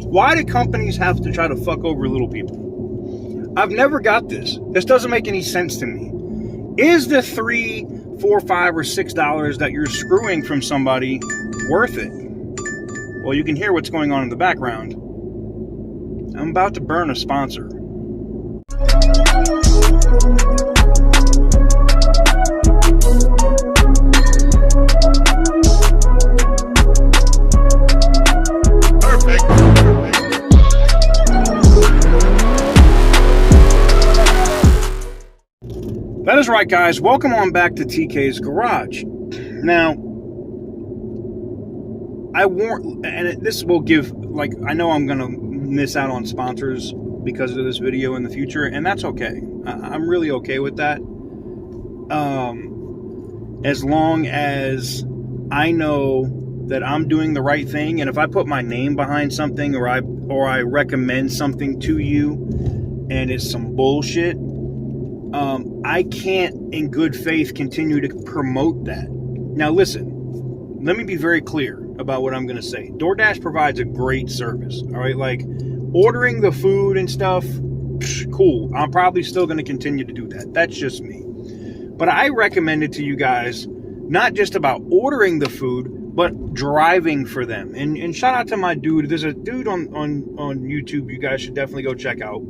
Why do companies have to try to fuck over little people? I've never got this. This doesn't make any sense to me. Is the $3, $4, $5, or $6 that you're screwing from somebody worth it? Well, you can hear what's going on in the background. I'm about to burn a sponsor. That is right, guys. Welcome on back to TK's Garage. Now, I warn, and this will give, like, I know I'm going to miss out on sponsors because of this video in the future, and that's okay. I'm really okay with that. As long as I know that I'm doing the right thing, and if I put my name behind something or I recommend something to you and it's some bullshit, I can't in good faith continue to promote that. Now listen, let me be very clear about what I'm going to say. DoorDash provides a great service, all right? Like, ordering the food and stuff, cool. I'm probably still going to continue to do that. That's just me. But I recommend it to you guys, not just about ordering the food, but driving for them. And shout out to my dude. There's a dude on YouTube you guys should definitely go check out.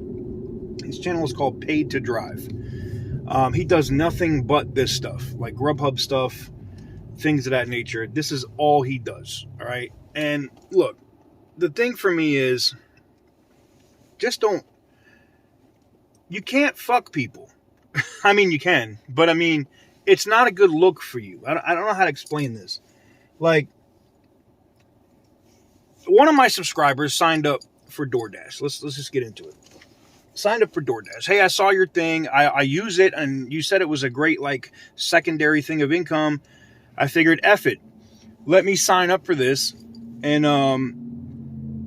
His channel is called Paid to Drive. He does nothing but this stuff, like Grubhub stuff, things of that nature. This is all he does, all right? And look, the thing for me is, just don't, you can't fuck people. I mean, you can, but I mean, it's not a good look for you. I don't know how to explain this. Like, one of my subscribers signed up for DoorDash. Let's just get into it. Signed up for DoorDash. Hey, I saw your thing. I use it, and you said it was a great, like, secondary thing of income. I figured, F it. Let me sign up for this and,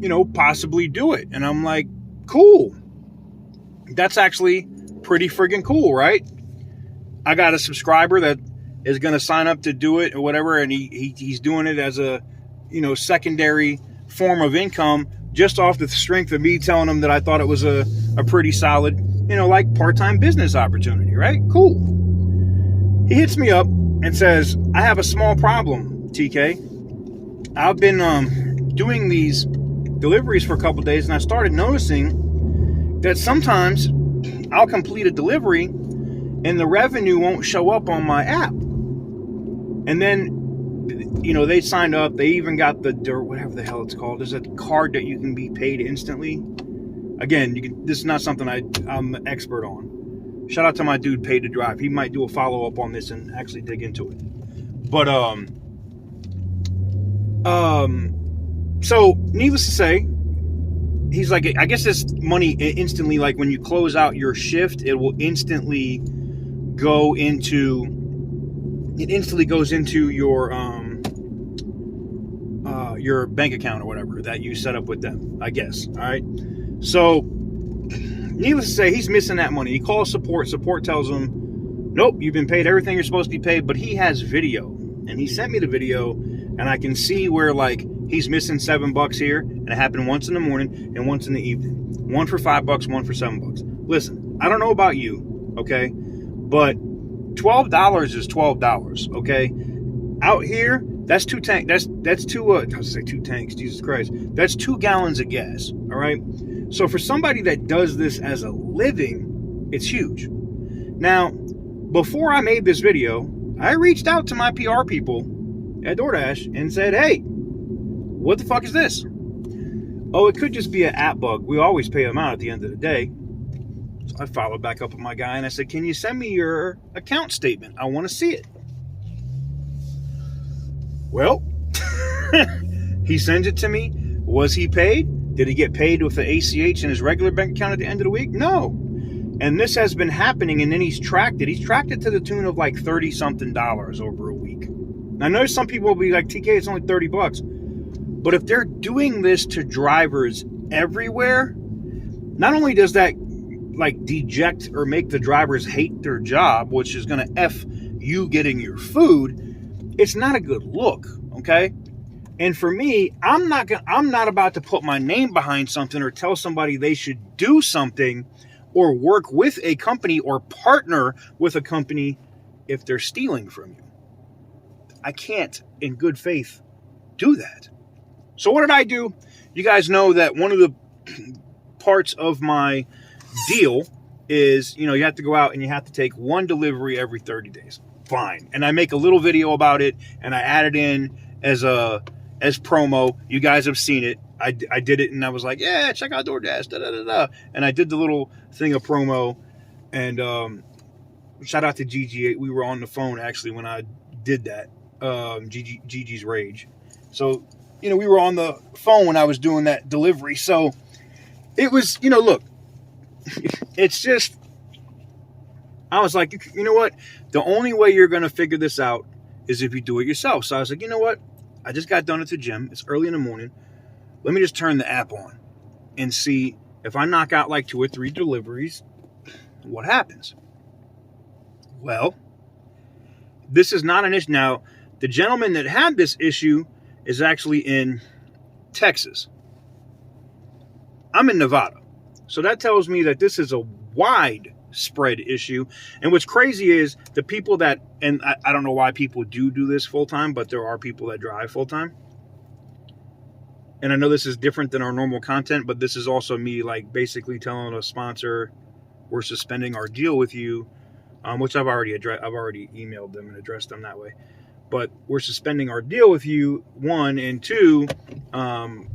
you know, possibly do it. And I'm like, cool. That's actually pretty friggin' cool, right? I got a subscriber that is going to sign up to do it or whatever, and he's doing it as a, you know, secondary form of income, just off the strength of me telling him that I thought it was a pretty solid, you know, like part-time business opportunity, right? Cool. He hits me up and says, I have a small problem, TK. I've been doing these deliveries for a couple days, and I started noticing that sometimes I'll complete a delivery and the revenue won't show up on my app. And then, you know, they signed up. They even got the, whatever the hell it's called. There's a card that you can be paid instantly. Again, this is not something I'm an expert on. Shout out to my dude, Paid to Drive. He might do a follow-up on this and actually dig into it. But, so, needless to say, he's like, I guess this money instantly, like when you close out your shift, it will instantly go into, your bank account or whatever that you set up with them, I guess. All right. So, needless to say, he's missing that money. He calls support. Support tells him, nope, you've been paid everything you're supposed to be paid. But he has video, and he sent me the video, and I can see where, like, he's missing $7 here, and it happened once in the morning and once in the evening. One for $5, one for $7. Listen, I don't know about you, okay, but $12 is $12, okay. Out here, that's two tanks. That's two. I was say 2 tanks. Jesus Christ, that's 2 gallons of gas. All right. So for somebody that does this as a living, it's huge. Now, before I made this video, I reached out to my PR people at DoorDash and said, hey, what the fuck is this? Oh, it could just be an app bug. We always pay them out at the end of the day. So I followed back up with my guy and I said, can you send me your account statement? I want to see it. Well, he sends it to me. Was he paid? Did he get paid with the ACH in his regular bank account at the end of the week? No. And this has been happening, and then he's tracked it. He's tracked it to the tune of like $30-something over a week. Now, I know some people will be like, TK, it's only $30. But if they're doing this to drivers everywhere, not only does that like deject or make the drivers hate their job, which is going to F you getting your food, it's not a good look, okay? And for me, I'm not about to put my name behind something or tell somebody they should do something or work with a company or partner with a company if they're stealing from you. I can't, in good faith, do that. So what did I do? You guys know that one of the parts of my deal is, you have to go out and you have to take one delivery every 30 days. Fine. And I make a little video about it, and I add it in as promo. You guys have seen it. I did it, and I was like, yeah, check out DoorDash, da da da da. And I did the little thing of promo, and shout out to Gigi. We were on the phone actually when I did that. Gigi's Rage. So, we were on the phone when I was doing that delivery. So it was, look, it's just, I was like, you know what? The only way you're going to figure this out is if you do it yourself. So I was like, you know what? I just got done at the gym. It's early in the morning. Let me just turn the app on and see if I knock out like 2 or 3 deliveries, what happens? Well, this is not an issue. Now, the gentleman that had this issue is actually in Texas. I'm in Nevada. So that tells me that this is a widespread issue. And what's crazy is the people that, and I don't know why people do this full time, but there are people that drive full time. And I know this is different than our normal content, but this is also me like basically telling a sponsor we're suspending our deal with you, which I've already emailed them and addressed them that way. But we're suspending our deal with you, 1, and 2,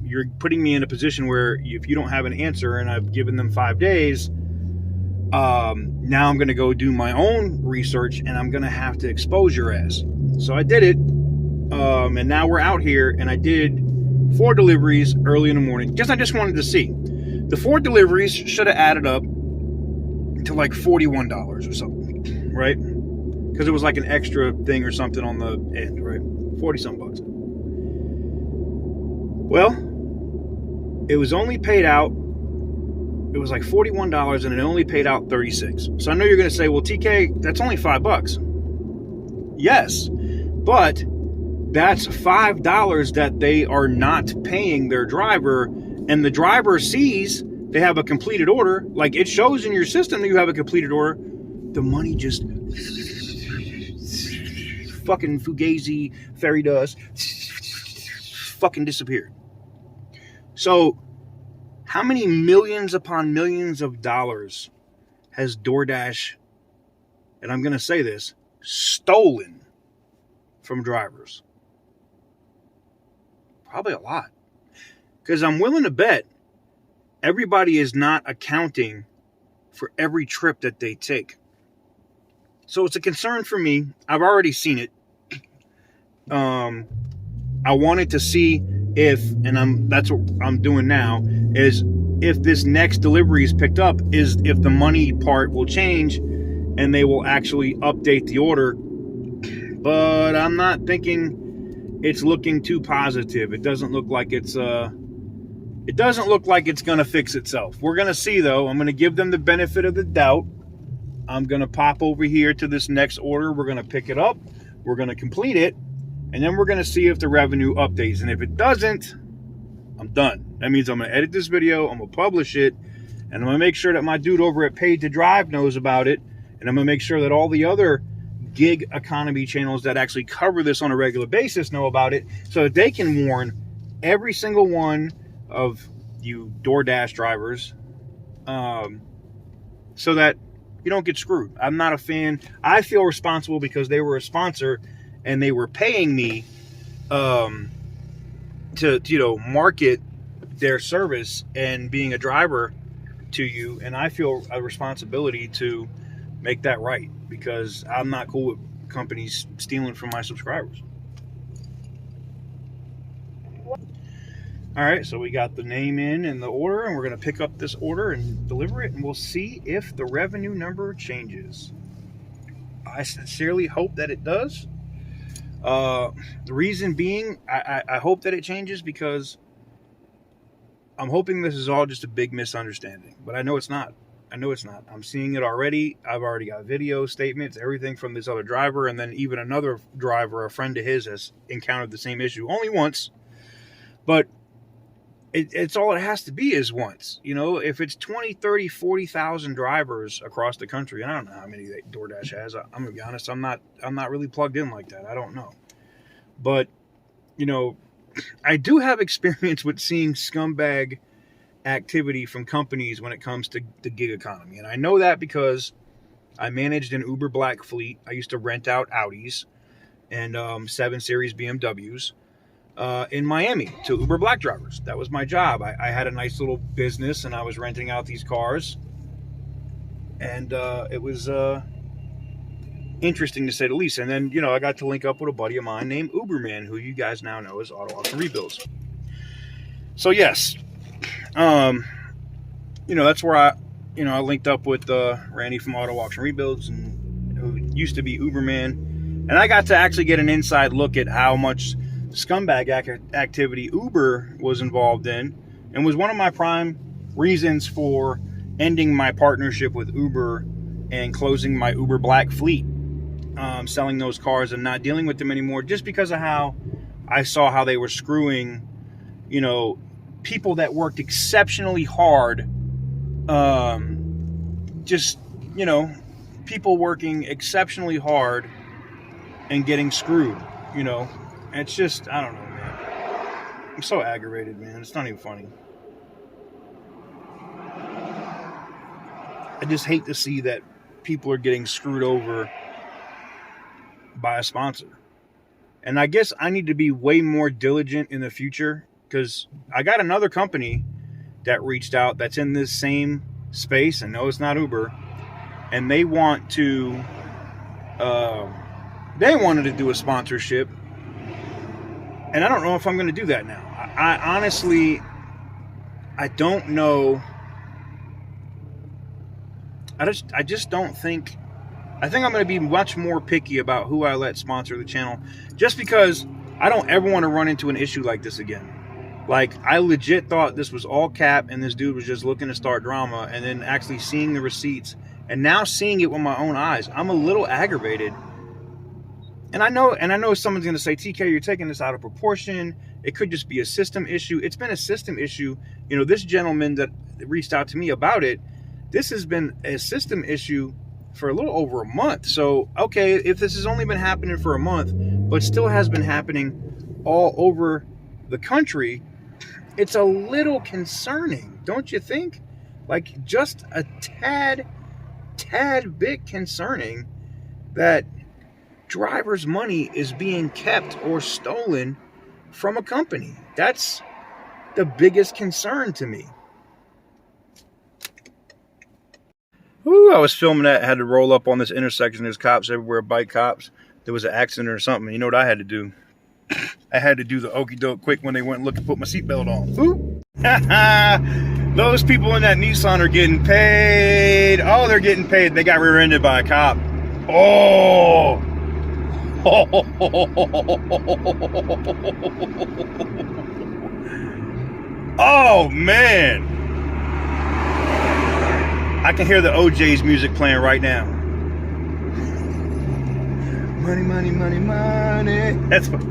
you're putting me in a position where if you don't have an answer, and I've given them 5 days, now I'm going to go do my own research, and I'm going to have to expose your ass. So I did it, and now we're out here, and I did 4 deliveries early in the morning. I just wanted to see. The 4 deliveries should have added up to like $41 or something, right? Because it was like an extra thing or something on the end, right? 40-something bucks. Well, it was only paid out, it was like $41, and it only paid out $36. So I know you're going to say, well, TK, that's only $5. Yes, but that's $5 that they are not paying their driver, and the driver sees they have a completed order. Like, it shows in your system that you have a completed order. The money just fucking fugazi, fairy dust, fucking disappeared. So, how many millions upon millions of dollars has DoorDash, and I'm going to say this, stolen from drivers? Probably a lot. Because I'm willing to bet everybody is not accounting for every trip that they take. So it's a concern for me. I've already seen it. I wanted to see if, and that's what I'm doing now, is if this next delivery is picked up, is if the money part will change and they will actually update the order. But I'm not thinking it's looking too positive. It doesn't look like it's going to fix itself. We're going to see, though. I'm going to give them the benefit of the doubt. I'm going to pop over here to this next order. We're going to pick it up. We're going to complete it. And then we're going to see if the revenue updates. And if it doesn't, I'm done. That means I'm going to edit this video. I'm going to publish it. And I'm going to make sure that my dude over at Paid to Drive knows about it. And I'm going to make sure that all the other gig economy channels that actually cover this on a regular basis know about it, so that they can warn every single one of you DoorDash drivers, so that you don't get screwed. I'm not a fan. I feel responsible because they were a sponsor and they were paying me to market their service and being a driver to you, and I feel a responsibility to make that right, because I'm not cool with companies stealing from my subscribers. All right, so we got the name in and the order, and we're going to pick up this order and deliver it, and we'll see if the revenue number changes. I sincerely hope that it does. The reason being, I hope that it changes because I'm hoping this is all just a big misunderstanding, but I know it's not. I'm seeing it already. I've already got video statements, everything from this other driver, and then even another driver, a friend of his, has encountered the same issue only once. But it's all it has to be is once. You know, if it's 20, 30, 40,000 drivers across the country, and I don't know how many DoorDash has. I'm gonna be honest, I'm not really plugged in like that. I don't know. But, you know, I do have experience with seeing scumbag activity from companies when it comes to the gig economy. And I know that because I managed an Uber Black fleet. I used to rent out Audis and 7 Series BMWs in Miami to Uber Black drivers. That was my job. I had a nice little business and I was renting out these cars. And it was interesting to say the least. And then, you know, I got to link up with a buddy of mine named Uberman, who you guys now know as Auto Auction Rebuilds. So yes, you know, that's where I linked up with Randy from Auto Auction Rebuilds, and who used to be Uberman, and I got to actually get an inside look at how much scumbag activity Uber was involved in, and was one of my prime reasons for ending my partnership with Uber and closing my Uber Black fleet, selling those cars and not dealing with them anymore, just because of how I saw how they were screwing, you know, people that worked exceptionally hard. Just, you know, people working exceptionally hard and getting screwed, you know. And it's just, I don't know, man. I'm so aggravated, man. It's not even funny. I just hate to see that people are getting screwed over by a sponsor. And I guess I need to be way more diligent in the future, because I got another company that reached out that's in this same space, and no, it's not Uber, and they want to they wanted to do a sponsorship, and I don't know if I'm going to do that now. I honestly, I don't know. I just don't think. I think I'm going to be much more picky about who I let sponsor the channel, just because I don't ever want to run into an issue like this again. Like, I legit thought this was all cap and this dude was just looking to start drama, and then actually seeing the receipts and now seeing it with my own eyes, I'm a little aggravated. And I know someone's going to say, TK, you're taking this out of proportion. It could just be a system issue. It's been a system issue. You know, this gentleman that reached out to me about it, this has been a system issue for a little over a month. So, okay, if this has only been happening for a month, but still has been happening all over the country, it's a little concerning, don't you think? Like, just a tad bit concerning that drivers' money is being kept or stolen from a company. That's the biggest concern to me. Ooh, I was filming that, had to roll up on this intersection. There's cops everywhere, bike cops. There was an accident or something. You know what I had to do? I had to do the okey doke quick when they went and looked and put my seatbelt on. Ooh. Those people in that Nissan are getting paid. Oh, they're getting paid. They got rear-ended by a cop. Oh. Oh, man. I can hear the OJ's music playing right now. Money, money, money, money. That's what.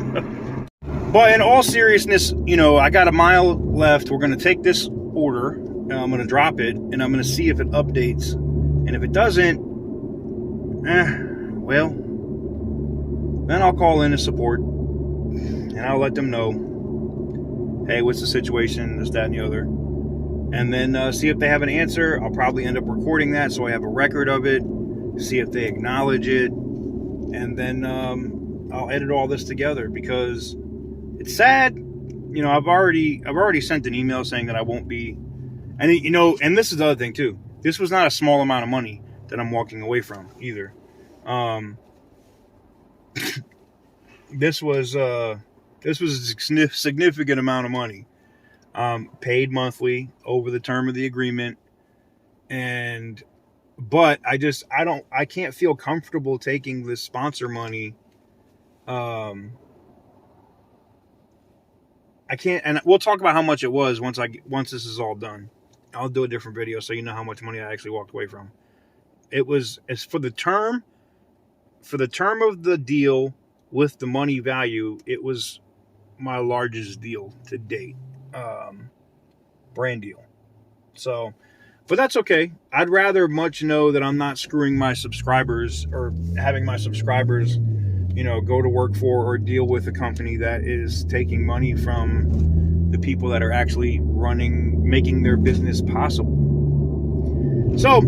But in all seriousness, you know, I got a mile left. We're going to take this order, and I'm going to drop it, and I'm going to see if it updates. And if it doesn't, well, then I'll call in a support, and I'll let them know, hey, what's the situation, this, that, and the other. And then see if they have an answer. I'll probably end up recording that so I have a record of it, see if they acknowledge it, and then I'll edit all this together, because it's sad. You know, I've already sent an email saying that I won't be, and you know, and this is the other thing too. This was not a small amount of money that I'm walking away from either. This was a significant amount of money, paid monthly over the term of the agreement, but I can't feel comfortable taking this sponsor money. I can't, and we'll talk about how much it was once this is all done. I'll do a different video so you know how much money I actually walked away from. It's for the term of the deal with the money value. It was my largest deal to date. Brand deal. So, but that's okay. I'd rather much know that I'm not screwing my subscribers or having my subscribers, go to work for or deal with a company that is taking money from the people that are actually making their business possible. So,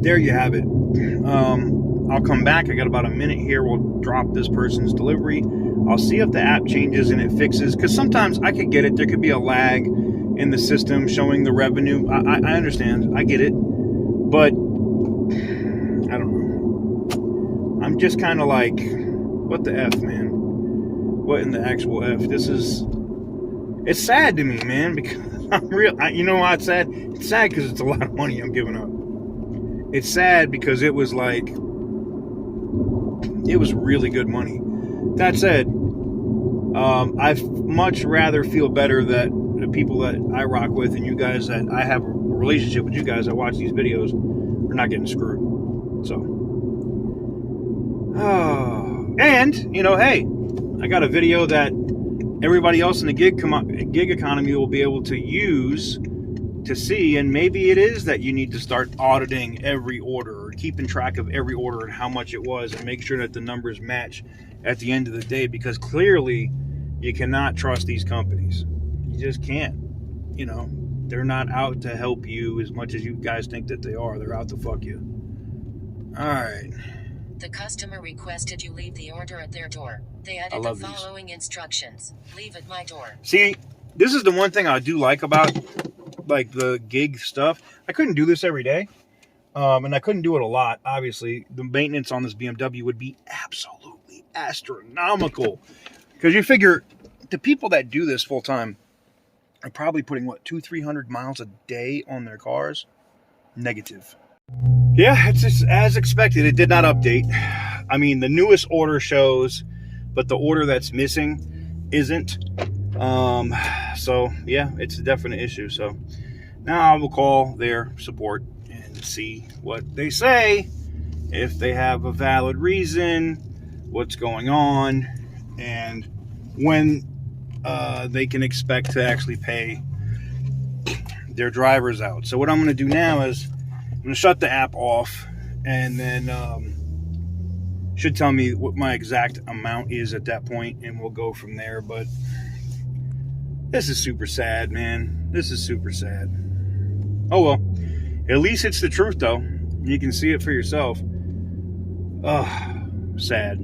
there you have it. I'll come back. I got about a minute here. We'll drop this person's delivery. I'll see if the app changes and it fixes, because sometimes I could get it. There could be a lag in the system showing the revenue. I understand. I get it. But I don't know. I'm just kind of like, what the F, man? What in the actual F? It's sad to me, man, because you know why it's sad? It's sad because it's a lot of money I'm giving up. It's sad because it was really good money. That said, I'd much rather feel better that the people that I rock with and you guys that I have a relationship with, you guys that watch these videos, are not getting screwed. So, and hey, I got a video that everybody else in the gig economy will be able to use to see, and maybe it is that you need to start auditing every order or keeping track of every order and how much it was, and make sure that the numbers match at the end of the day, because clearly you cannot trust these companies. You just can't. They're not out to help you as much as you guys think that they are. They're out to fuck you. All right. The customer requested you leave the order at their door. They added the following instructions. Leave at my door. See, this is the one thing I do like about the gig stuff. I couldn't do this every day. And I couldn't do it a lot. Obviously, the maintenance on this BMW would be absolutely astronomical. Because you figure the people that do this full time are probably putting, 200-300 miles a day on their cars? Negative. Yeah, it's just as expected. It did not update. I mean, the newest order shows, but the order that's missing isn't. So, yeah, it's a definite issue. So, now I will call their support and see what they say. If they have a valid reason, what's going on, and when they can expect to actually pay their drivers out. So what I'm going to do now is I'm going to shut the app off, and then should tell me what my exact amount is at that point, and we'll go from there. But this is super sad, man. This is super sad. Oh well, at least it's the truth, though. You can see it for yourself. Ugh, sad.